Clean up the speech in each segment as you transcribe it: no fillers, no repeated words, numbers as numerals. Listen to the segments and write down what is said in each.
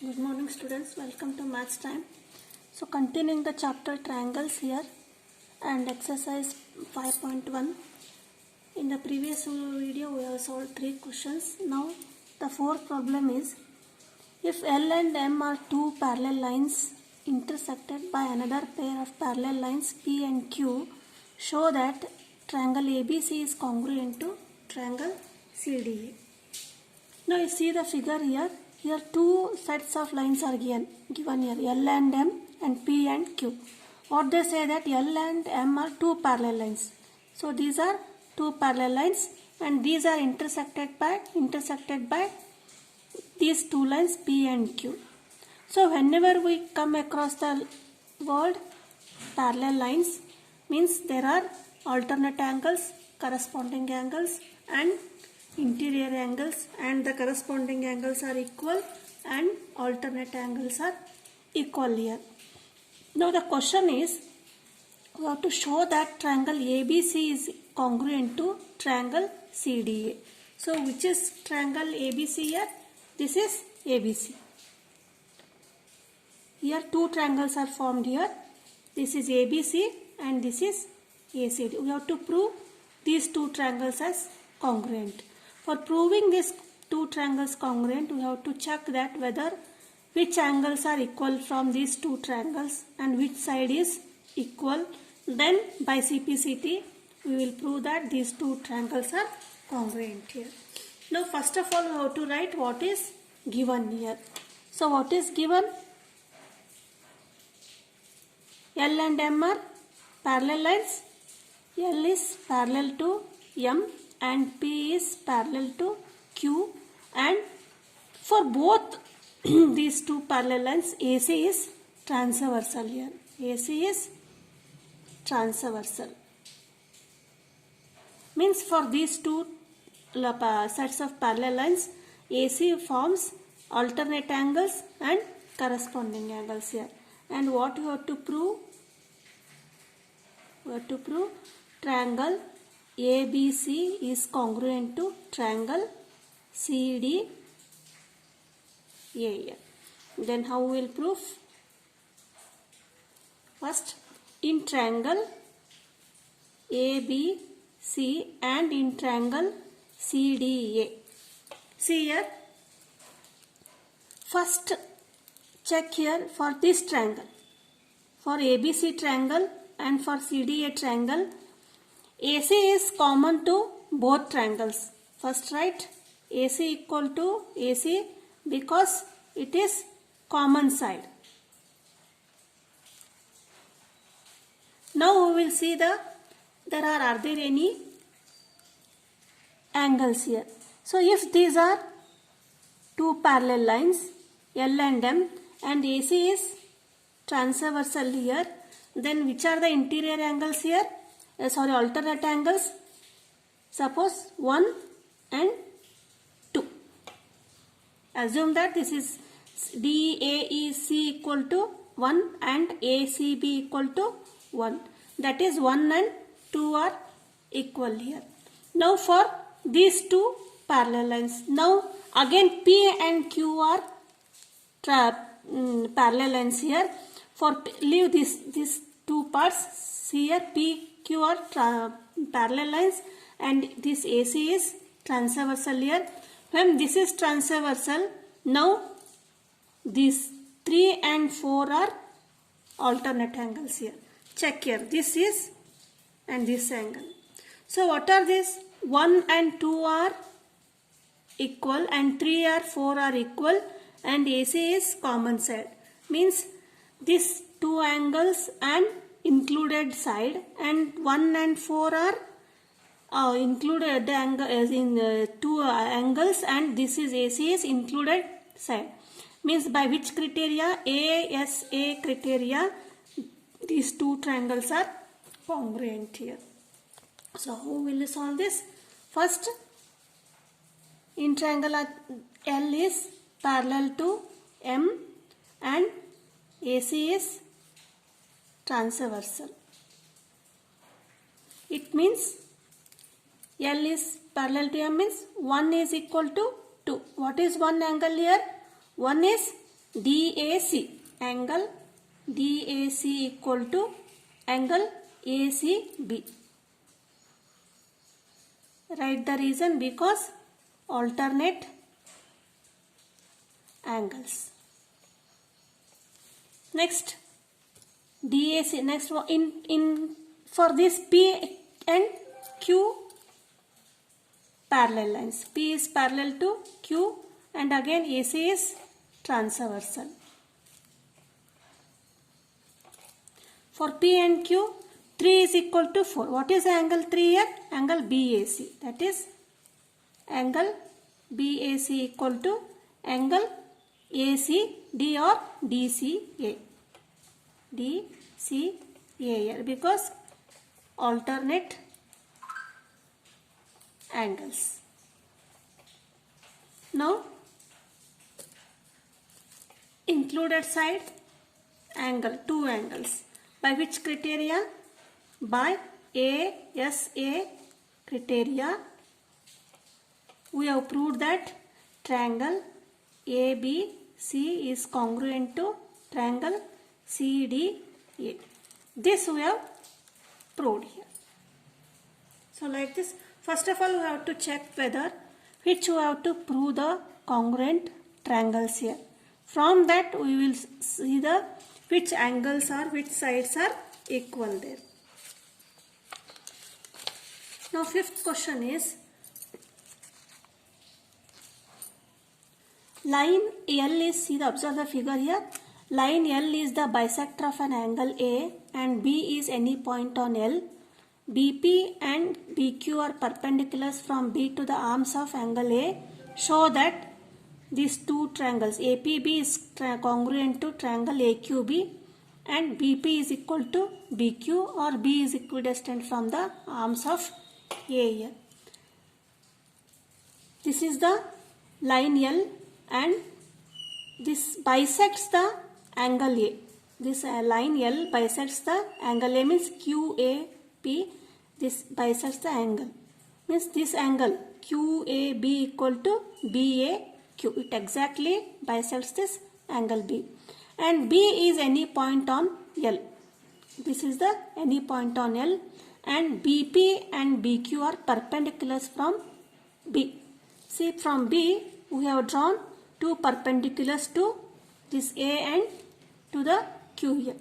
Good morning students, welcome to maths time. So continuing the chapter triangles here and exercise 5.1. In the previous video we have solved 3 questions. Now the fourth problem is, if L and M are two parallel lines intersected by another pair of parallel lines P and Q, show that triangle ABC is congruent to triangle CDA. Now you see the figure here. Here two sets of lines are given here, L and M and P and Q. What they say that L and M are two parallel lines. So these are two parallel lines and these are intersected by these two lines P and Q. So whenever we come across the word parallel lines, means there are alternate angles, corresponding angles and interior angles, and the corresponding angles are equal and alternate angles are equal here. Now the question is, we have to show that triangle ABC is congruent to triangle CDA. So which is triangle ABC here? This is ABC. Here two triangles are formed here. This is ABC and this is ACD. We have to prove these two triangles as congruent. For proving these two triangles congruent, we have to check that whether which angles are equal from these two triangles and which side is equal. Then by CPCT we will prove that these two triangles are congruent here. Now first of all we have to write what is given here. So what is given? L and M are parallel lines. L is parallel to M and P is parallel to Q, and for both these two parallel lines AC is transversal here. AC is transversal. Means for these two sets of parallel lines, AC forms alternate angles and corresponding angles here. And what you have to prove? We have to prove triangle ABC is congruent to triangle CDA. Then how we will prove? First, in triangle ABC and in triangle CDA. See here. First, check here for this triangle. For ABC triangle and for CDA triangle, AC is common to both triangles. First write AC equal to AC because it is common side. Now we will see are there any angles here. So if these are two parallel lines L and M and AC is transversal here, then which are the interior angles here? Alternate angles. Suppose 1 and 2. Assume that this is DAEC equal to 1 and ACB equal to 1. That is 1 and 2 are equal here. Now for these two parallel lines. Now again P and Q are parallel lines here. For leave these two parts here, P, Q are parallel lines and this AC is transversal here. When this is transversal, now these 3 and 4 are alternate angles here. Check here, this is and this angle. So what are these? 1 and 2 are equal and 3 or 4 are equal and AC is common side. Means these two angles and included side, and 1 and 4 are included the angle as in two angles, and this is AC is included side. Means by which criteria? ASA criteria, these two triangles are congruent here. So who will solve this? First, in triangle L is parallel to M and AC is transversal. It means L is parallel to M means 1 is equal to 2. What is one angle here? One is DAC, angle DAC equal to angle ACB. Write the reason, because alternate angles. Next, DAC. Next, in for this P and Q parallel lines. P is parallel to Q, and again AC is transversal. For P and Q, 3 is equal to 4. What is angle 3 here? Angle BAC. That is angle BAC equal to angle ACD or DCA. DCA here, because alternate angles. Now, included side angle, two angles. By which criteria? By ASA criteria, we have proved that triangle ABC is congruent to triangle CDA. This we have proved here. So like this, first of all we have to check whether which we have to prove the congruent triangles here. From that we will see the which angles are, which sides are equal there. Now fifth question is, line L is, see the, observe the figure here. Line L is the bisector of an angle A and B is any point on L. BP and BQ are perpendiculars from B to the arms of angle A. Show that these two triangles APB is congruent to triangle AQB and BP is equal to BQ, or B is equidistant from the arms of A here. This is the line L and this bisects the angle A. This line L bisects the angle A, means QAP. This bisects the angle, means this angle QAB equal to BAQ. It exactly bisects this angle B. And B is any point on L. This is the any point on L, and BP and BQ are perpendiculars from B. See, from B we have drawn two perpendiculars to this A and to the Q here.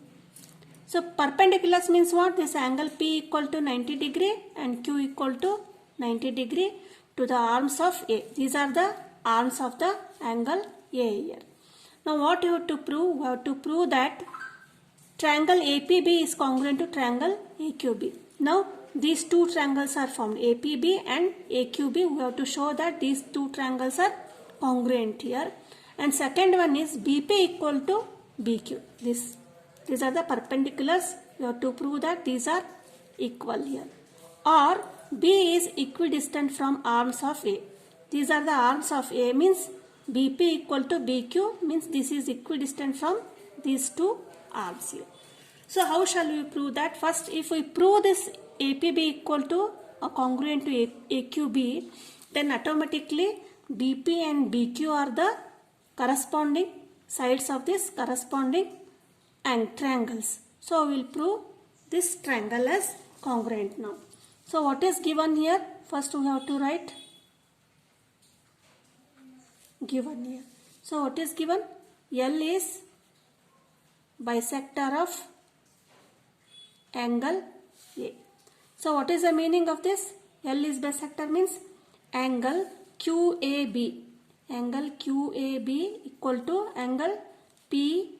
So perpendiculars means what? This angle P equal to 90 degree and Q equal to 90 degree to the arms of A. These are the arms of the angle A here. Now what you have to prove? We have to prove that triangle APB is congruent to triangle AQB. Now these two triangles are formed, APB and AQB. We have to show that these two triangles are congruent here. And second one is BP equal to BQ. These are the perpendiculars. You have to prove that these are equal here. Or B is equidistant from arms of A. These are the arms of A, means BP equal to BQ, means this is equidistant from these two arms here. So how shall we prove that? First, if we prove this APB equal to or congruent to AQB, then automatically BP and BQ are the corresponding sides of this corresponding triangles. So we will prove this triangle as congruent now. So what is given here? First we have to write given here. So what is given? L is bisector of angle A. So what is the meaning of this? L is bisector means angle QAB. Angle QAB equal to angle PAB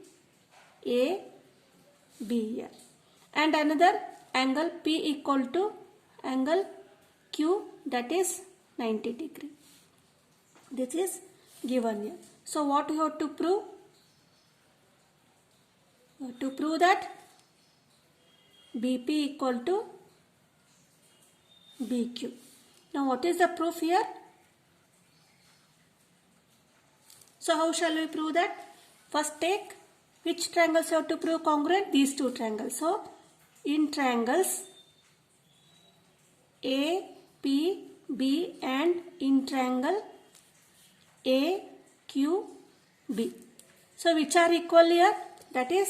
here. And another angle P equal to angle Q, that is 90 degree. This is given here. So what you have to prove? You have to prove that BP equal to BQ. Now what is the proof here? So how shall we prove that? First take which triangles you have to prove congruent? These two triangles. So in triangles A, P, B and in triangle A, Q, B. So which are equal here? That is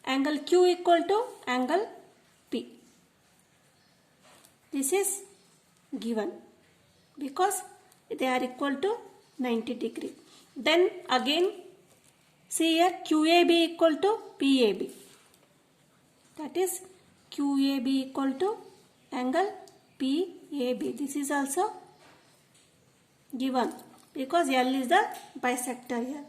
angle Q equal to angle P. This is given because they are equal to 90 degree. Then again see here QAB equal to PAB. That is QAB equal to angle PAB. This is also given because L is the bisector here.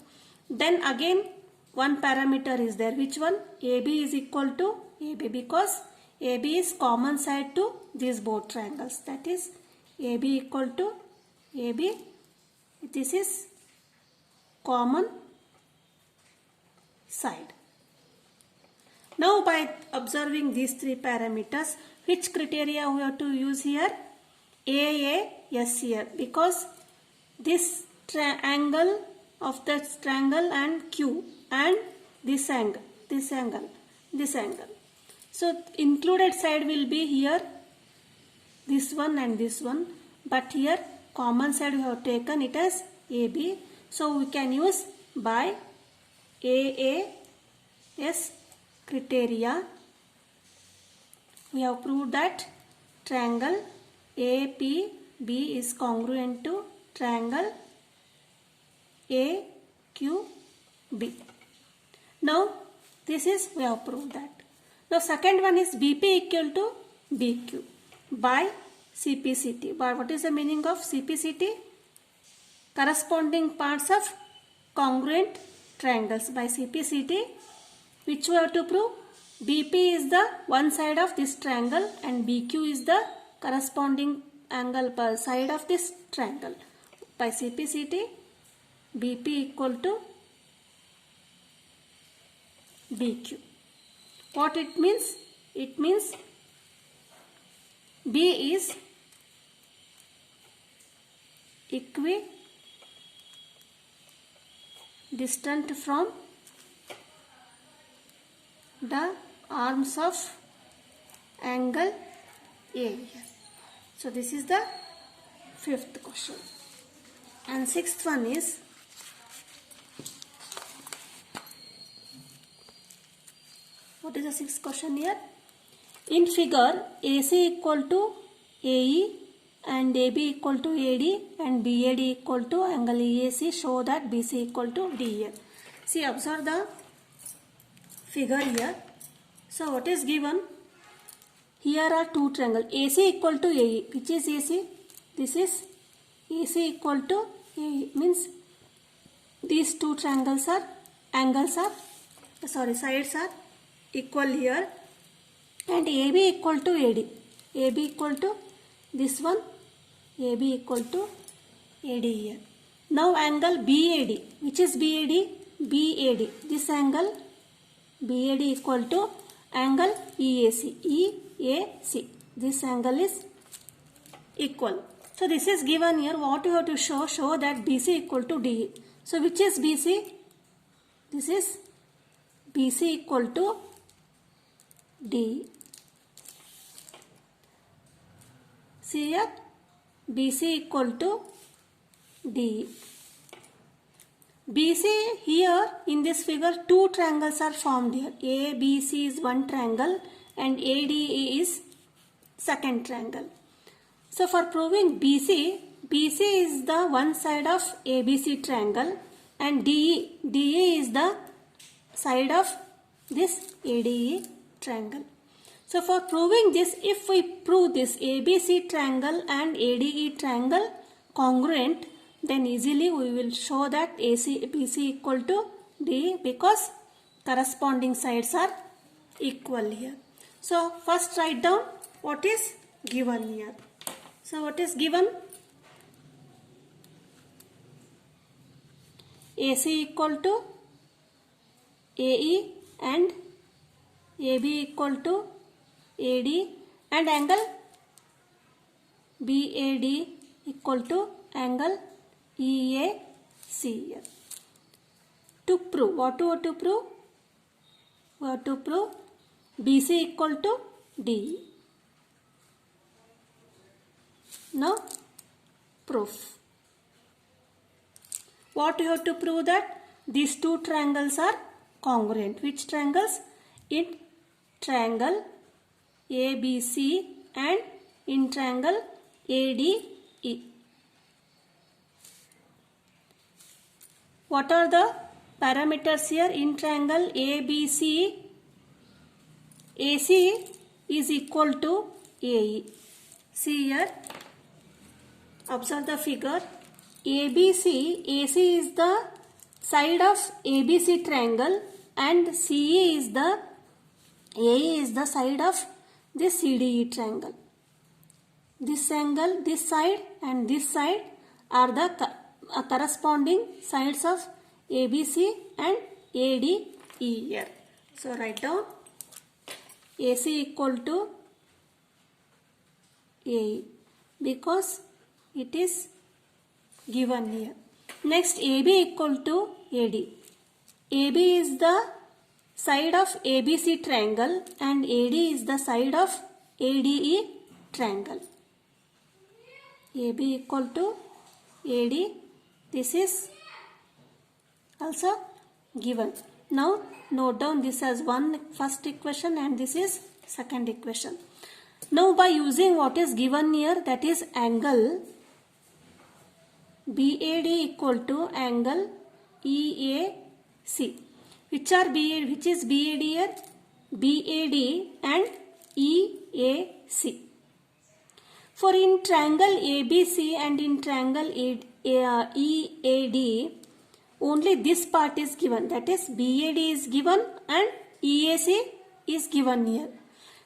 Then again one parameter is there. Which one? AB is equal to AB because AB is common side to these both triangles. That is AB equal to AB. This is common side. Now by observing these three parameters, which criteria we have to use here? AAS here because this angle of the triangle and Q and this angle. So included side will be here this one and this one, but here common side we have taken it as AB. So we can use by AAS criteria. We have proved that triangle APB is congruent to triangle AQB. Now this is we have proved that. Now second one is BP equal to BQ by CPCT. But what is the meaning of CPCT? Corresponding parts of congruent triangles. By CPCT, which we have to prove? BP is the one side of this triangle and BQ is the corresponding angle per side of this triangle. By CPCT, BP equal to BQ. What it means? It means B is equidistant from the arms of angle A. So this is the fifth question. And sixth one is what is the sixth question here? In figure, AC equal to AE and AB equal to AD and BAD equal to angle EAC, show that BC equal to DE. See, observe the figure here. So what is given? Here are two triangles. AC equal to AE. Which is AC? This is AC equal to AE. Means these two triangles are sides are equal here, and AB equal to AD. AB equal to this one, AB equal to AD here. Now angle BAD. Which is BAD? BAD. This angle BAD equal to angle EAC. EAC. This angle is equal. So this is given here. What you have to show? Show that BC equal to DE. So which is BC? This is BC equal to DE. See here, BC equal to DE. BC here in this figure two triangles are formed here. ABC is one triangle and ADE is second triangle. So for proving BC is the one side of ABC triangle and DE is the side of this ADE triangle. So for proving this, if we prove this ABC triangle and ADE triangle congruent, then easily we will show that BC equal to DE because corresponding sides are equal here. So first write down what is given here. So what is given? AC equal to AE and AB equal to AD and angle BAD equal to angle EAC. To prove, what we have to prove? We have to prove BC equal to DE. Now proof. What you have to prove? That these two triangles are congruent. Which triangles? In triangle ABC and in triangle ADE. What are the parameters here? In triangle ABC, AC is equal to AE. See here, observe the figure. AC is the side of ABC triangle and AE is the side of this CDE triangle. This angle, this side and this side are the corresponding sides of ABC and ADE here. So write down AC equal to AE because it is given here. Next, AB equal to AD. AB is the side of ABC triangle and AD is the side of ADE triangle. AB equal to AD. This is also given. Now note down this as first equation and this is second equation. Now by using what is given here, that is angle BAD equal to angle EAC. Which is BAD here? BAD and EAC. For in triangle ABC and in triangle EAD, only this part is given, that is BAD is given and EAC is given here.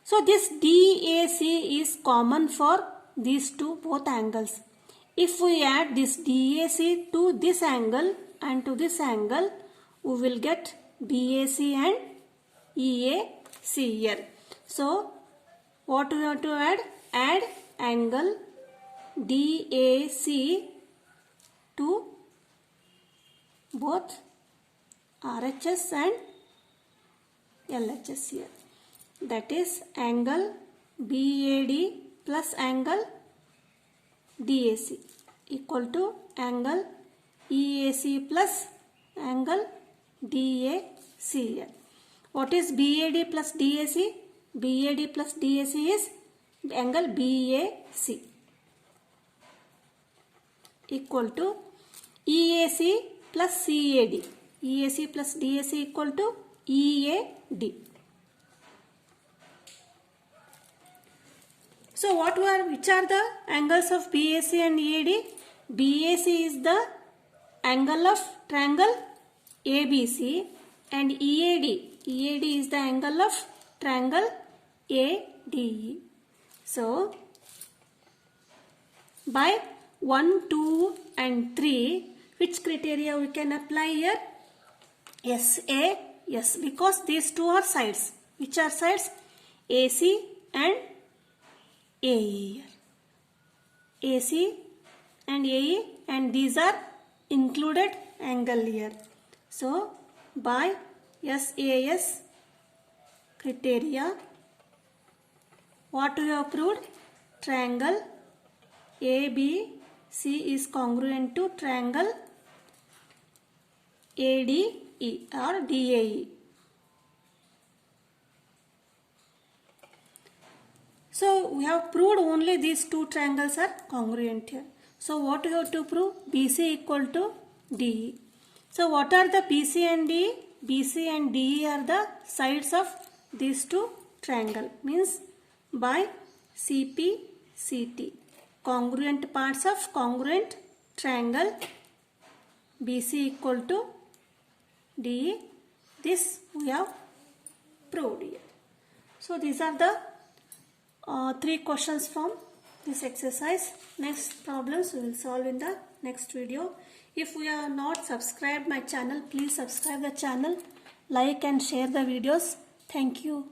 So this DAC is common for these two both angles. If we add this DAC to this angle and to this angle, we will get BAC and EAC here. So what we have to add? Add angle DAC to both RHS and LHS here. That is angle BAD plus angle DAC equal to angle EAC plus angle DAC here. What is BAD plus DAC? BAD plus DAC is angle BAC equal to EAC plus CAD. EAC plus DAC equal to EAD. So which are the angles of BAC and EAD? BAC is the angle of triangle ABC and EAD is the angle of triangle ADE. So by 1, 2 and 3, which criteria we can apply here? SAS, because these two are sides. Which are sides? AC and AE. AC and AE, and these are included angle here. So by SAS criteria, what we have proved? Triangle ABC is congruent to triangle ADE or DAE. So we have proved only these two triangles are congruent here. So what we have to prove? BC equal to DE. So what are the BC and DE? BC and DE are the sides of these two triangles. Means by CP, CT. Congruent parts of congruent triangle BC equal to DE. This we have proved here. So these are the 3 questions from this exercise. Next problems we will solve in the next video. If you are not subscribed my channel, please subscribe the channel, like and share the videos. Thank you.